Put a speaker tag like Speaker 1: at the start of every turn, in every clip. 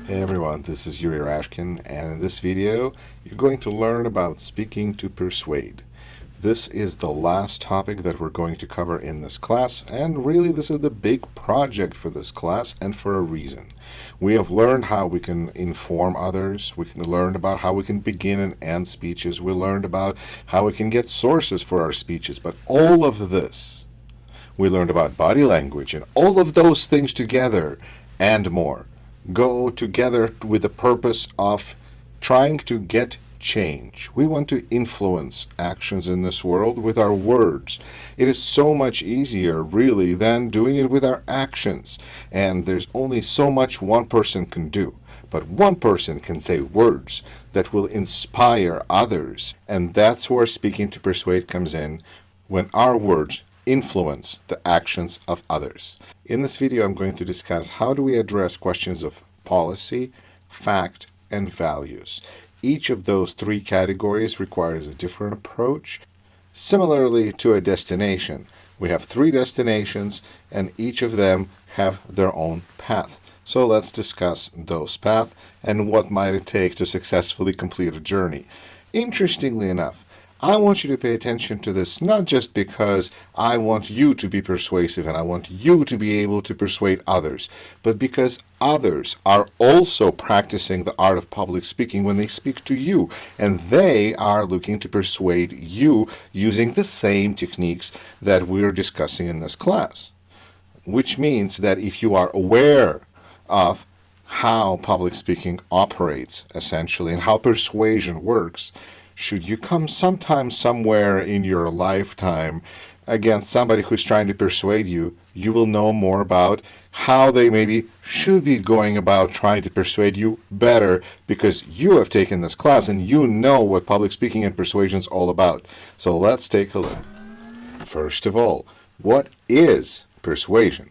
Speaker 1: Hey everyone, this is Yuri Rashkin, and in this video, you're going to learn about speaking to persuade. This is the last topic that we're going to cover in this class, and really this is the big project for this class, and for a reason. We have learned how we can inform others, we learned about how we can begin and end speeches, we learned about how we can get sources for our speeches, but all of this, we learned about body language, and all of those things together, and more, go together with the purpose of trying to get change. We want to influence actions in this world with our words. It is so much easier, really, than doing it with our actions. And there's only so much one person can do. But one person can say words that will inspire others. And that's where speaking to persuade comes in, when our words influence the actions of others. In this video, I'm going to discuss how do we address questions of policy, fact, and values. Each of those three categories requires a different approach. Similarly to a destination, we have three destinations, and each of them have their own path. So let's discuss those paths and what might it take to successfully complete a journey. Interestingly enough, I want you to pay attention to this, not just because I want you to be persuasive and I want you to be able to persuade others, but because others are also practicing the art of public speaking when they speak to you, and they are looking to persuade you using the same techniques that we're discussing in this class. Which means that if you are aware of how public speaking operates, essentially, and how persuasion works, should you come sometime somewhere in your lifetime against somebody who's trying to persuade you, you will know more about how they maybe should be going about trying to persuade you better, because you have taken this class and you know what public speaking and persuasion is all about. So let's take a look. First of all, what is persuasion?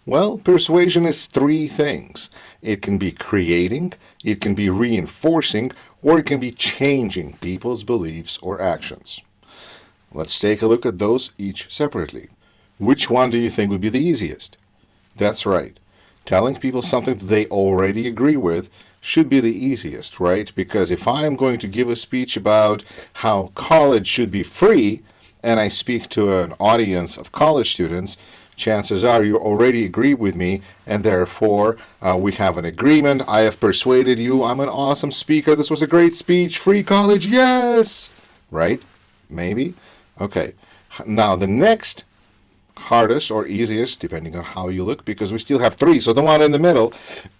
Speaker 1: Well, persuasion is three things. It can be creating, it can be reinforcing, or it can be changing people's beliefs or actions. Let's take a look at those each separately. Which one do you think would be the easiest? That's right. Telling people something that they already agree with should be the easiest, right? Because if I am going to give a speech about how college should be free, and I speak to an audience of college students, chances are you already agree with me, and therefore we have an agreement. I have persuaded you. I'm an awesome speaker. This was a great speech. Free college, yes! Right? Maybe? Okay. Now the next hardest or easiest, depending on how you look, because we still have three, so the one in the middle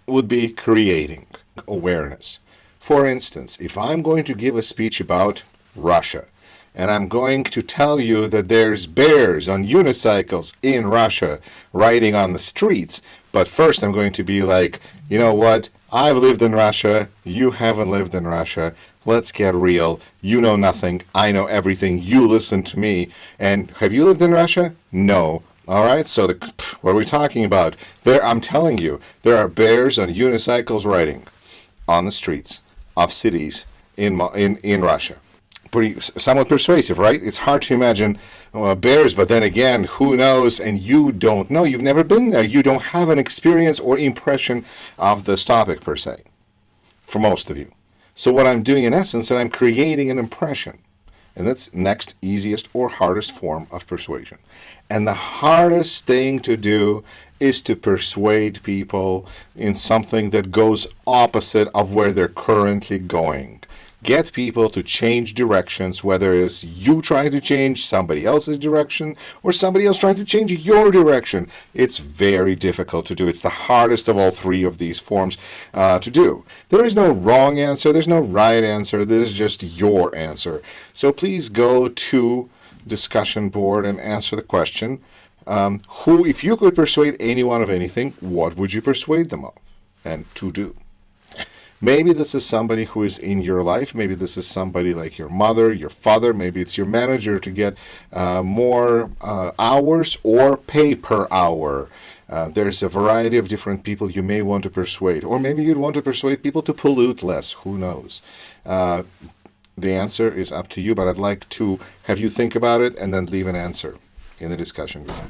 Speaker 1: would be creating awareness. For instance, if I'm going to give a speech about Russia, and I'm going to tell you that there's bears on unicycles in Russia riding on the streets. But first I'm going to be like, you know what? I've lived in Russia. You haven't lived in Russia. Let's get real. You know nothing. I know everything. You listen to me. And have you lived in Russia? No. All right, so what are we talking about? I'm telling you, there are bears on unicycles riding on the streets of cities in Russia. Somewhat persuasive, right? It's hard to imagine bears, but then again, who knows? And you don't know. You've never been there. You don't have an experience or impression of this topic per se, for most of you. So what I'm doing in essence, I'm creating an impression. And that's next easiest or hardest form of persuasion. And the hardest thing to do is to persuade people in something that goes opposite of where they're currently going. Get people to change directions, whether it's you trying to change somebody else's direction or somebody else trying to change your direction. It's very difficult to do. It's the hardest of all three of these forms to do. There is no wrong answer. There's no right answer. This is just your answer. So please go to discussion board and answer the question, if you could persuade anyone of anything, what would you persuade them of and to do? Maybe this is somebody who is in your life. Maybe this is somebody like your mother, your father. Maybe it's your manager to get more hours or pay per hour. There's a variety of different people you may want to persuade. Or maybe you'd want to persuade people to pollute less. Who knows? The answer is up to you, but I'd like to have you think about it and then leave an answer in the discussion group.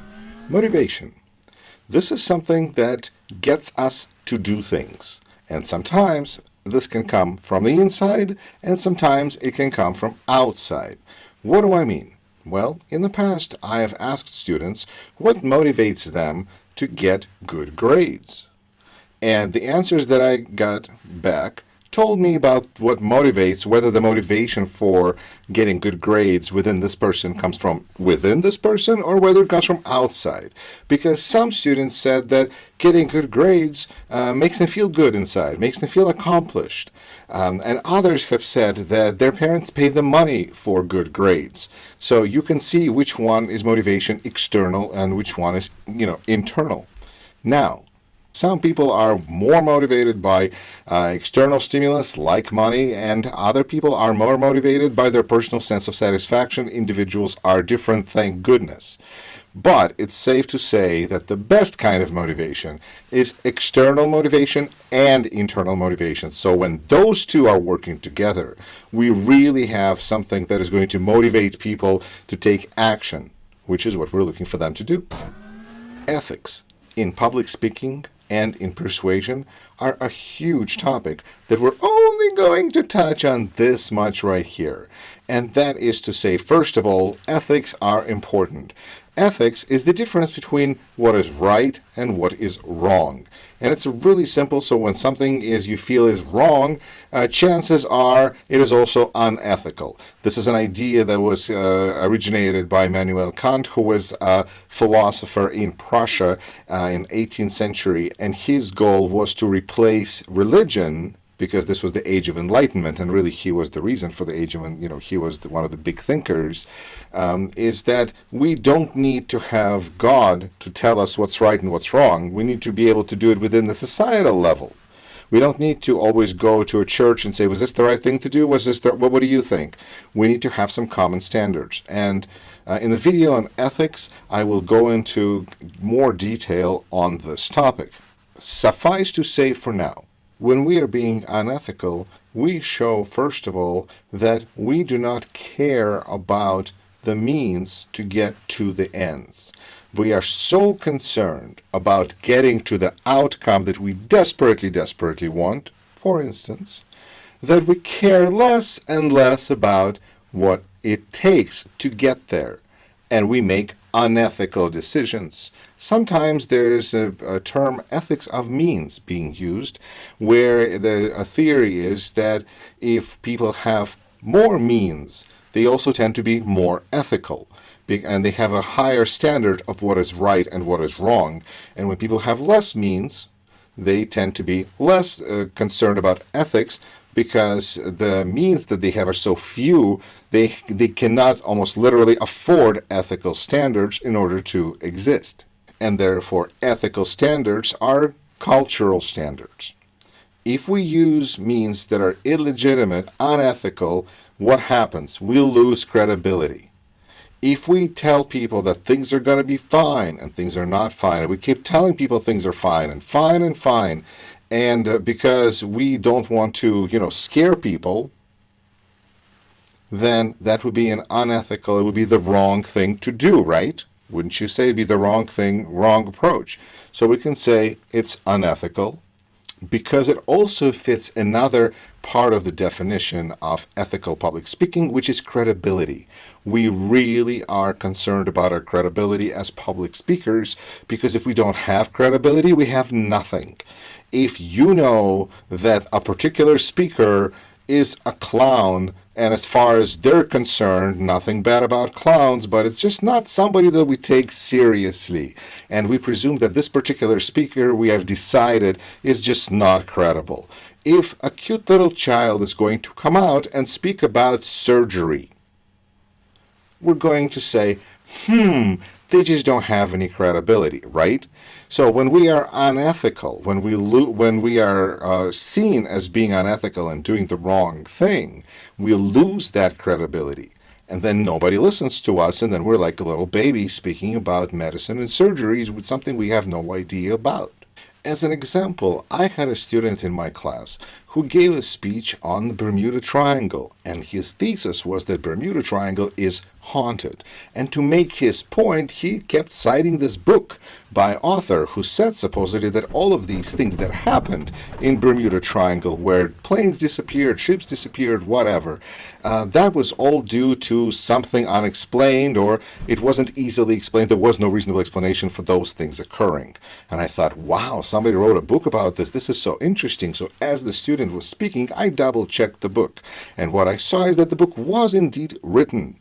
Speaker 1: Motivation. This is something that gets us to do things. And sometimes this can come from the inside, and sometimes it can come from outside. What do I mean? Well, in the past, I have asked students what motivates them to get good grades. And the answers that I got back told me about what motivates, whether the motivation for getting good grades within this person comes from within this person or whether it comes from outside. Because some students said that getting good grades makes them feel good inside, makes them feel accomplished. And others have said that their parents pay them money for good grades. So you can see which one is motivation external and which one is, internal. Now, some people are more motivated by external stimulus like money, and other people are more motivated by their personal sense of satisfaction. Individuals are different, thank goodness. But it's safe to say that the best kind of motivation is external motivation and internal motivation. So when those two are working together, we really have something that is going to motivate people to take action, which is what we're looking for them to do. Ethics in public speaking and in persuasion are a huge topic that we're only going to touch on this much right here. And that is to say, first of all, ethics are important. Ethics is the difference between what is right and what is wrong. And it's really simple, so when something you feel is wrong, chances are it is also unethical. This is an idea that was originated by Immanuel Kant, who was a philosopher in Prussia in 18th century, and his goal was to replace religion, because this was the Age of Enlightenment, and really he was the reason for the Age of, he was one of the big thinkers, is that we don't need to have God to tell us what's right and what's wrong. We need to be able to do it within the societal level. We don't need to always go to a church and say, was this the right thing to do? Was this what do you think? We need to have some common standards. And in the video on ethics, I will go into more detail on this topic. Suffice to say for now, when we are being unethical, we show, first of all, that we do not care about the means to get to the ends. We are so concerned about getting to the outcome that we desperately, desperately want, for instance, that we care less and less about what it takes to get there. And we make unethical decisions. Sometimes there's a term ethics of means being used, where a theory is that if people have more means, they also tend to be more ethical, and they have a higher standard of what is right and what is wrong. And when people have less means, they tend to be less concerned about ethics, because the means that they have are so few, they cannot almost literally afford ethical standards in order to exist. And therefore, ethical standards are cultural standards. If we use means that are illegitimate, unethical, what happens? We'll lose credibility. If we tell people that things are going to be fine and things are not fine, and we keep telling people things are fine and fine and fine, and because we don't want to, scare people, then that would be an unethical, it would be the wrong thing to do, right? Wouldn't you say it'd be the wrong thing, wrong approach? So we can say it's unethical because it also fits another part of the definition of ethical public speaking, which is credibility. We really are concerned about our credibility as public speakers, because if we don't have credibility, we have nothing. If you know that a particular speaker is a clown, and as far as they're concerned, nothing bad about clowns, but it's just not somebody that we take seriously, and we presume that this particular speaker, we have decided, is just not credible. If a cute little child is going to come out and speak about surgery, we're going to say, they just don't have any credibility, right? So when we are unethical, when we are seen as being unethical and doing the wrong thing, we lose that credibility. And then nobody listens to us, and then we're like a little baby speaking about medicine and surgeries with something we have no idea about. As an example, I had a student in my class who gave a speech on the Bermuda Triangle, and his thesis was that Bermuda Triangle is haunted. And to make his point, he kept citing this book by author who said supposedly that all of these things that happened in Bermuda Triangle, where planes disappeared, ships disappeared, whatever, that was all due to something unexplained, or it wasn't easily explained. There was no reasonable explanation for those things occurring. And I thought, wow, somebody wrote a book about this. This is so interesting. So as the student was speaking, I double-checked the book. And what I saw is that the book was indeed written.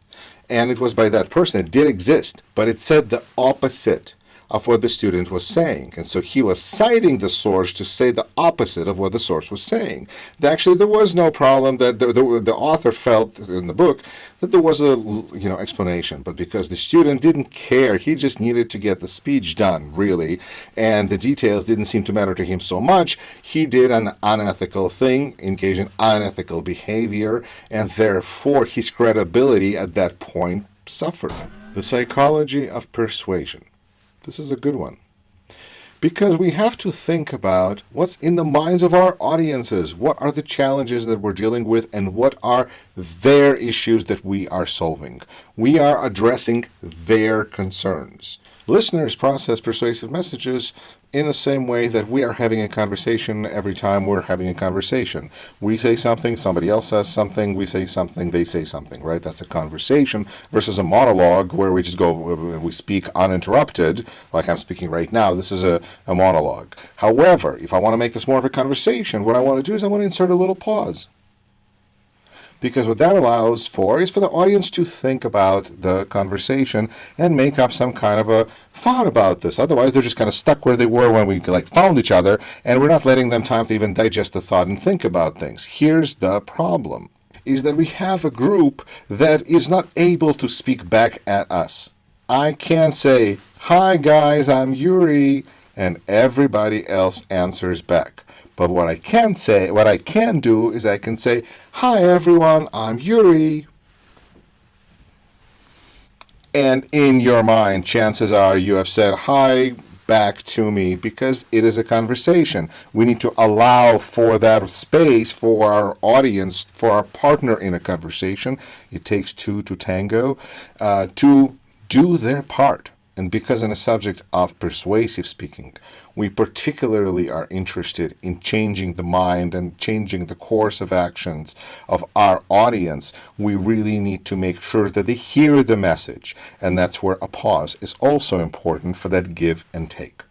Speaker 1: And it was by that person. It did exist, but it said the opposite of what the student was saying. And so he was citing the source to say the opposite of what the source was saying. Actually, there was no problem that the author felt in the book that there was a explanation. But because the student didn't care, he just needed to get the speech done, really, and the details didn't seem to matter to him so much, he did an unethical thing, engaged in unethical behavior, and therefore his credibility at that point suffered. The psychology of persuasion. This is a good one, because we have to think about what's in the minds of our audiences. What are the challenges that we're dealing with, and what are their issues that we are solving? We are addressing their concerns. Listeners process persuasive messages in the same way that we are having a conversation every time we're having a conversation. We say something, somebody else says something, we say something, they say something, right? That's a conversation versus a monologue where we just go, we speak uninterrupted, like I'm speaking right now. This is a monologue. However, if I want to make this more of a conversation, what I want to do is I want to insert a little pause. Because what that allows for is for the audience to think about the conversation and make up some kind of a thought about this. Otherwise, they're just kind of stuck where they were when we found each other, and we're not letting them time to even digest the thought and think about things. Here's the problem, is that we have a group that is not able to speak back at us. I can't say, "Hi guys, I'm Yuri," and everybody else answers back. But what I can do is I can say, "Hi everyone, I'm Yuri." And in your mind, chances are you have said hi back to me, because it is a conversation. We need to allow for that space for our audience, for our partner in a conversation. It takes two to tango, to do their part. And because in a subject of persuasive speaking, we particularly are interested in changing the mind and changing the course of actions of our audience, we really need to make sure that they hear the message. And that's where a pause is also important for that give and take.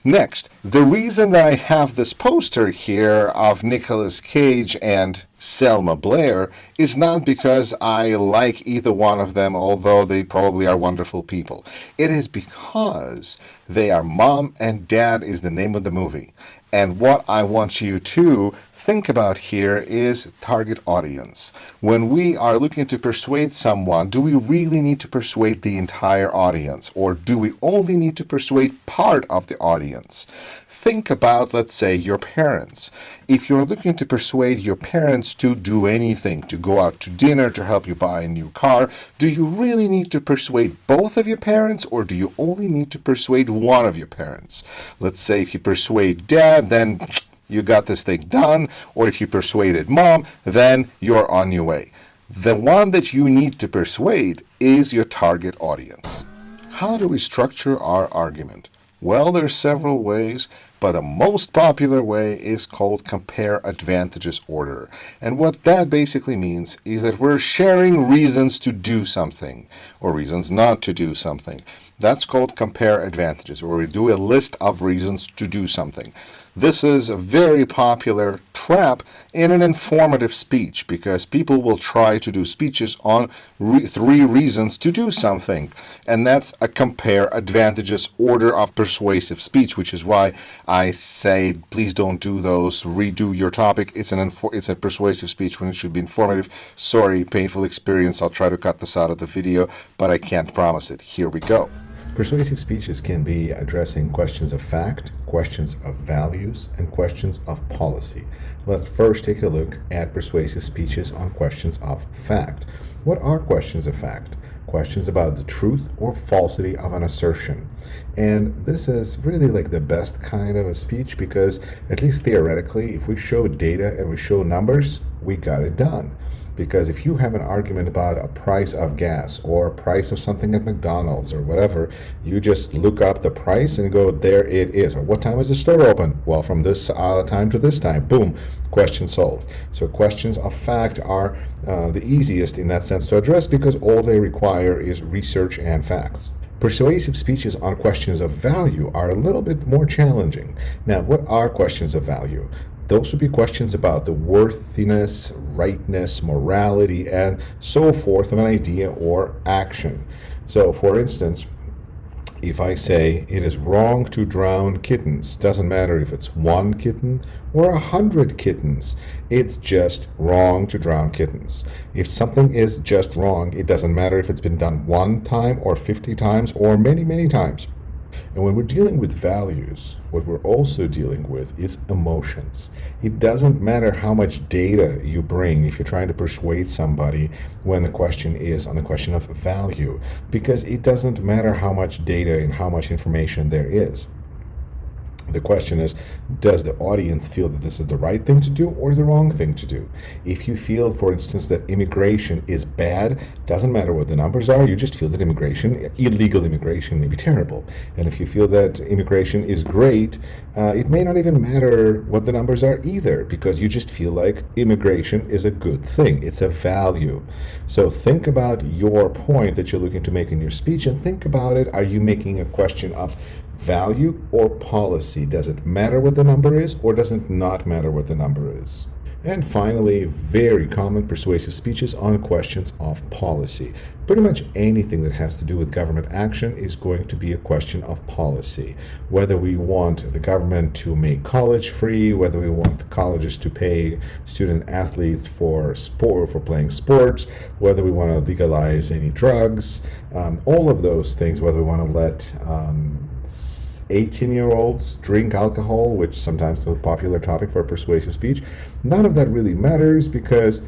Speaker 1: Next, the reason that I have this poster here of Nicolas Cage and Selma Blair is not because I like either one of them, although they probably are wonderful people. It is because they are Mom and Dad is the name of the movie. And what I want you to think about here is target audience. When we are looking to persuade someone, do we really need to persuade the entire audience, or do we only need to persuade part of the audience? Think about, let's say, your parents. If you're looking to persuade your parents to do anything, to go out to dinner, to help you buy a new car, do you really need to persuade both of your parents, or do you only need to persuade one of your parents? Let's say if you persuade Dad, then you got this thing done, or if you persuaded Mom, then you're on your way. The one that you need to persuade is your target audience. How do we structure our argument? Well, there are several ways, but the most popular way is called compare advantages order. And what that basically means is that we're sharing reasons to do something or reasons not to do something. That's called compare advantages, where we do a list of reasons to do something. This is a very popular trap in an informative speech, because people will try to do speeches on 3 reasons to do something. And that's a compare advantages order of persuasive speech, which is why I say, please don't do those. Redo your topic. It's a persuasive speech when it should be informative. Sorry, painful experience. I'll try to cut this out of the video, but I can't promise it. Here we go. Persuasive speeches can be addressing questions of fact, questions of values, and questions of policy. Let's first take a look at persuasive speeches on questions of fact. What are questions of fact? questions about the truth or falsity of an assertion. And this is really like the best kind of a speech because, at least theoretically, if we show data and we show numbers, we got it done. Because if you have an argument about a price of gas or a price of something at McDonald's or whatever, you just look up the price and go, there it is. Or what time is the store open? Well, from this time to this time. Boom, question solved. So questions of fact are the easiest in that sense to address because all they require is research and facts. Persuasive speeches on questions of value are a little bit more challenging. Now, what are questions of value? Those would be questions about the worthiness, rightness, morality, and so forth of an idea or action. So, for instance, if I say it is wrong to drown kittens, doesn't matter if it's 1 kitten or 100 kittens, it's just wrong to drown kittens. If something is just wrong, it doesn't matter if it's been done 1 time or 50 times or many, many times. And when we're dealing with values, what we're also dealing with is emotions. It doesn't matter how much data you bring if you're trying to persuade somebody when the question is on the question of value, because it doesn't matter how much data and how much information there is. The question is, does the audience feel that this is the right thing to do or the wrong thing to do? If you feel, for instance, that immigration is bad, doesn't matter what the numbers are, you just feel that illegal immigration may be terrible. And if you feel that immigration is great, it may not even matter what the numbers are either, because you just feel like immigration is a good thing. It's a value. So think about your point that you're looking to make in your speech and think about it. Are you making a question of value or policy? Does it matter what the number is or does it not matter what the number is? And finally, very common persuasive speeches on questions of policy. Pretty much anything that has to do with government action is going to be a question of policy. Whether we want the government to make college free, whether we want the colleges to pay student athletes for playing sports, whether we want to legalize any drugs, all of those things, whether we want to let 18-year-olds drink alcohol, which sometimes is a popular topic for a persuasive speech, none of that really matters because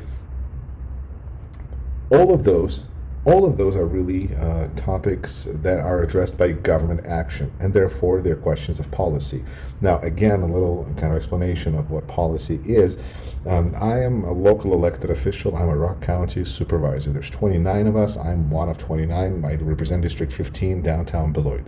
Speaker 1: all of those are really topics that are addressed by government action, and therefore they're questions of policy. Now, again, a little kind of explanation of what policy is. I am a local elected official. I'm a Rock County supervisor. There's 29 of us. I'm one of 29. I represent District 15, downtown Beloit.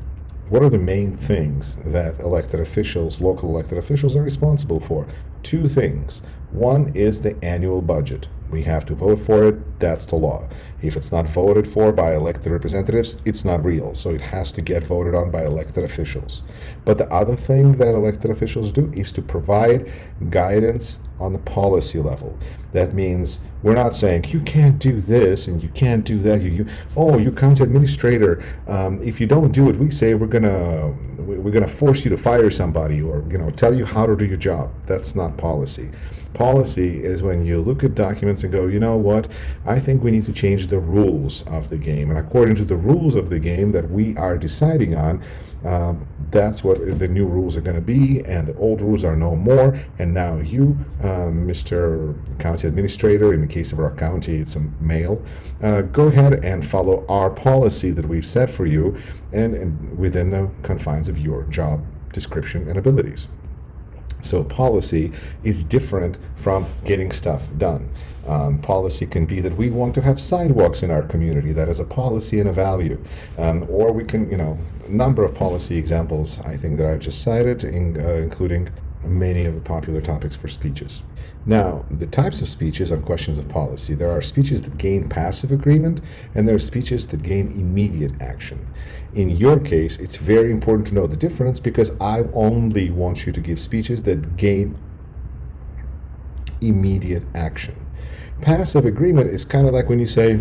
Speaker 1: What are the main things that local elected officials are responsible for? 2 things. One is the annual budget. We have to vote for it. That's the law. If it's not voted for by elected representatives, it's not real. So it has to get voted on by elected officials. But the other thing that elected officials do is to provide guidance on the policy level. That means we're not saying you can't do this and you can't do that. You county administrator. If you don't do what we say, we're gonna force you to fire somebody or tell you how to do your job. That's not policy. Policy is when you look at documents and go, you know what, I think we need to change the rules of the game. And according to the rules of the game that we are deciding on, that's what the new rules are going to be, and the old rules are no more. And now you, Mr. County Administrator, in the case of our county, it's a male, go ahead and follow our policy that we've set for you and within the confines of your job description and abilities. So policy is different from getting stuff done. Policy can be that we want to have sidewalks in our community. That is a policy and a value. Or we can, a number of policy examples, I think, that I've just cited, including many of the popular topics for speeches. Now, the types of speeches on questions of policy. There are speeches that gain passive agreement, and there are speeches that gain immediate action. In your case, it's very important to know the difference because I only want you to give speeches that gain immediate action. Passive agreement is kind of like when you say,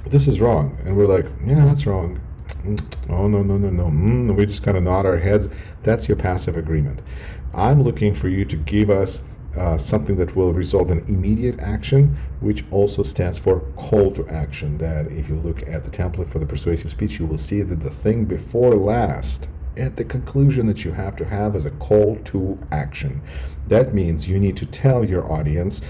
Speaker 1: this is wrong, and we're like, yeah, that's wrong. Oh, no. We just kind of nod our heads. That's your passive agreement. I'm looking for you to give us something that will result in immediate action, which also stands for call to action. That if you look at the template for the persuasive speech, you will see that the thing before last at the conclusion that you have to have is a call to action. That means you need to tell your audience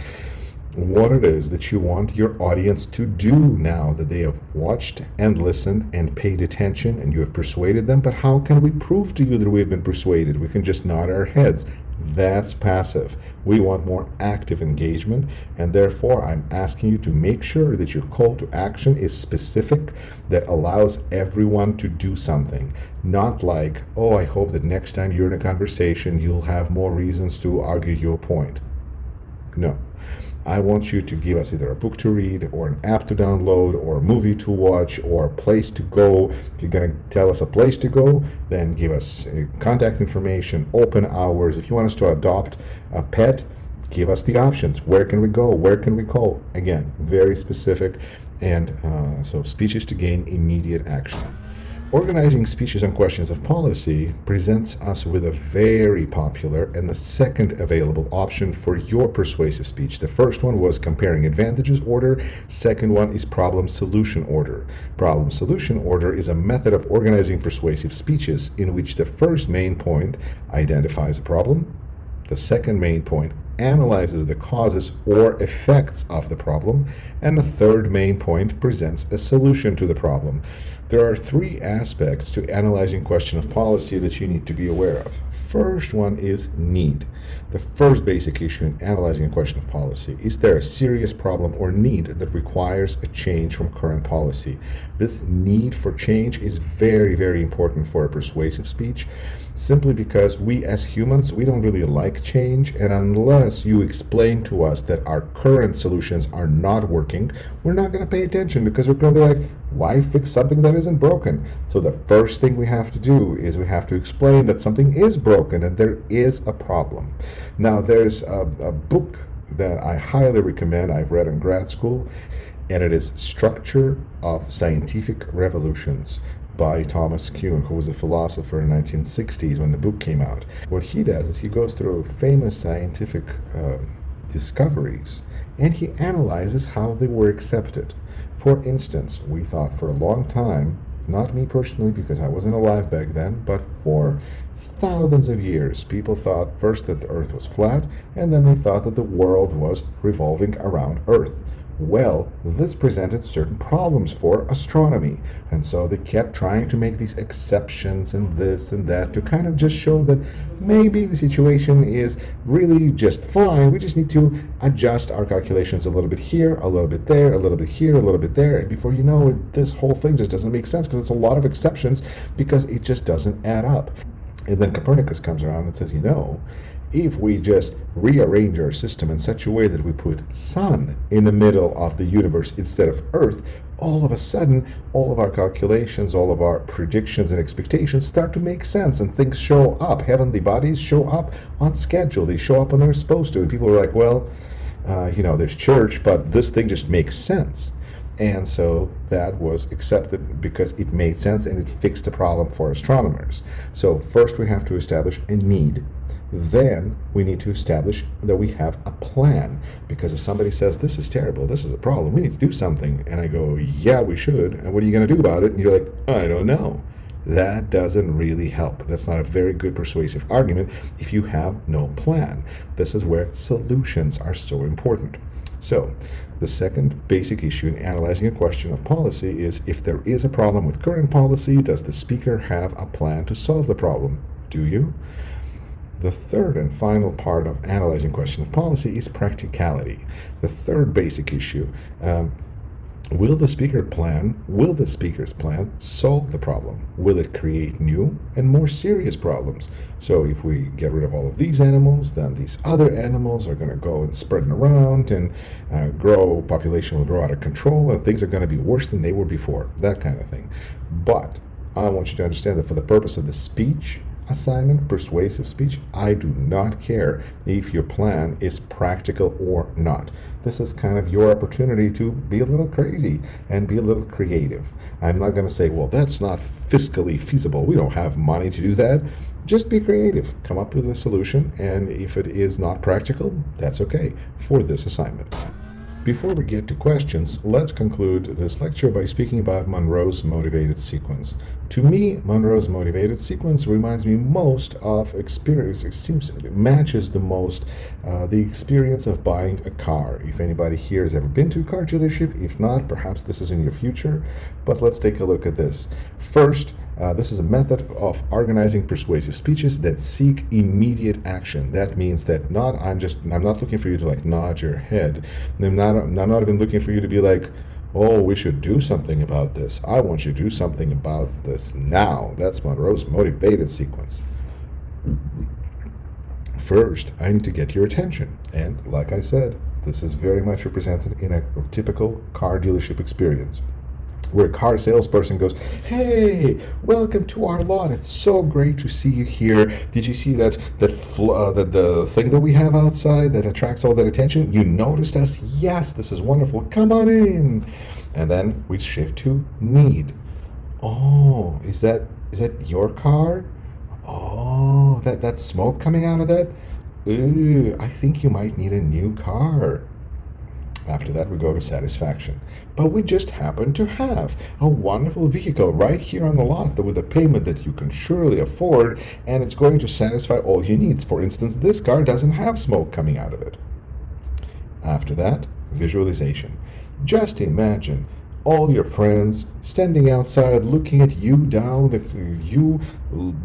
Speaker 1: what it is that you want your audience to do now that they have watched and listened and paid attention and you have persuaded them. But how can we prove to you that we have been persuaded? We can just nod our heads. That's passive. We want more active engagement, and therefore I'm asking you to make sure that your call to action is specific, that allows everyone to do something. Not like, oh, I hope that next time you're in a conversation you'll have more reasons to argue your point. No. I want you to give us either a book to read or an app to download or a movie to watch or a place to go. If you're going to tell us a place to go, then give us contact information, open hours. If you want us to adopt a pet, give us the options. Where can we go? Where can we call? Again, very specific. And so speeches to gain immediate action. Organizing speeches on questions of policy presents us with a very popular and the second available option for your persuasive speech. The first one was comparing advantages order. Second one is problem solution order. Problem solution order is a method of organizing persuasive speeches in which the first main point identifies a problem, the second main point analyzes the causes or effects of the problem, and the third main point presents a solution to the problem. There are three aspects to analyzing question of policy that you need to be aware of. First one is need. The first basic issue in analyzing a question of policy: is there a serious problem or need that requires a change from current policy? This need for change is very, very important for a persuasive speech, simply because we as humans, we don't really like change, and unless you explain to us that our current solutions are not working, we're not going to pay attention, because we're going to be like, why fix something that isn't broken? So the first thing we have to do is we have to explain that something is broken and there is a problem. Now, there's a book that I highly recommend. I've read in grad school, and it is Structure of Scientific Revolutions by Thomas Kuhn, who was a philosopher in the 1960s when the book came out. What he does is he goes through famous scientific discoveries, and he analyzes how they were accepted. For instance, we thought for a long time, not me personally because I wasn't alive back then, but for thousands of years, people thought first that the Earth was flat, and then they thought that the world was revolving around Earth. Well, this presented certain problems for astronomy, and so they kept trying to make these exceptions and this and that to kind of just show that maybe the situation is really just fine. We just need to adjust our calculations a little bit here, a little bit there, a little bit here, a little bit there, and before you know it, this whole thing just doesn't make sense because it's a lot of exceptions because it just doesn't add up. And then Copernicus comes around and says, if we just rearrange our system in such a way that we put sun in the middle of the universe instead of Earth, all of a sudden, all of our calculations, all of our predictions and expectations start to make sense, and things show up. Heavenly bodies show up on schedule. They show up when they're supposed to. And people are like, well, there's church, but this thing just makes sense. And so that was accepted because it made sense and it fixed the problem for astronomers. So first we have to establish a need. Then we need to establish that we have a plan. Because if somebody says, this is terrible, this is a problem, we need to do something, and I go, yeah, we should, and what are you going to do about it? And you're like, I don't know. That doesn't really help. That's not a very good persuasive argument if you have no plan. This is where solutions are so important. So, the second basic issue in analyzing a question of policy is, if there is a problem with current policy, does the speaker have a plan to solve the problem? Do you? The third and final part of analyzing question of policy is practicality. The third basic issue, will the speaker's plan solve the problem? Will it create new and more serious problems? So if we get rid of all of these animals, then these other animals are going to go and spreading around and population will grow out of control, and things are going to be worse than they were before, that kind of thing. But I want you to understand that for the purpose of the speech assignment, persuasive speech, I do not care if your plan is practical or not. This is kind of your opportunity to be a little crazy and be a little creative. I'm not going to say, well, that's not fiscally feasible. We don't have money to do that. Just be creative. Come up with a solution, and if it is not practical, that's okay for this assignment. Before we get to questions, let's conclude this lecture by speaking about Monroe's motivated sequence. To me, Monroe's motivated sequence reminds me most of experience. It matches the most the experience of buying a car. If anybody here has ever been to a car dealership, if not, perhaps this is in your future. But let's take a look at this. First, this is a method of organizing persuasive speeches that seek immediate action. That means that I'm not looking for you to like nod your head. I'm not even looking for you to be like, oh, we should do something about this. I want you to do something about this now. That's Monroe's motivated sequence. First, I need to get your attention. And like I said, this is very much represented in a typical car dealership experience, where a car salesperson goes, hey, welcome to our lot. It's so great to see you here. Did you see the thing that we have outside that attracts all that attention? You noticed us? Yes, this is wonderful. Come on in. And then we shift to need. Oh, is that your car? Oh, that smoke coming out of that? Ooh, I think you might need a new car. After that, we go to satisfaction. But we just happen to have a wonderful vehicle right here on the lot with a payment that you can surely afford, and it's going to satisfy all your needs. For instance, this car doesn't have smoke coming out of it. After that, visualization. Just imagine all your friends standing outside looking at you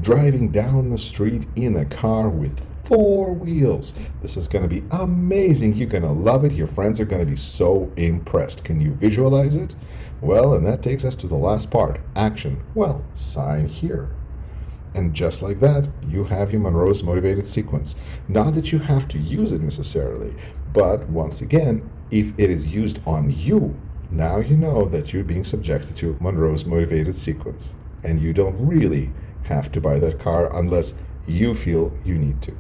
Speaker 1: driving down the street in a car with 4 wheels. This is going to be amazing. You're going to love it. Your friends are going to be so impressed. Can you visualize it? Well, and that takes us to the last part, action. Well, sign here. And just like that, you have your Monroe's motivated sequence. Not that you have to use it necessarily, but once again, if it is used on you, now you know that you're being subjected to Monroe's motivated sequence. And you don't really have to buy that car unless you feel you need to.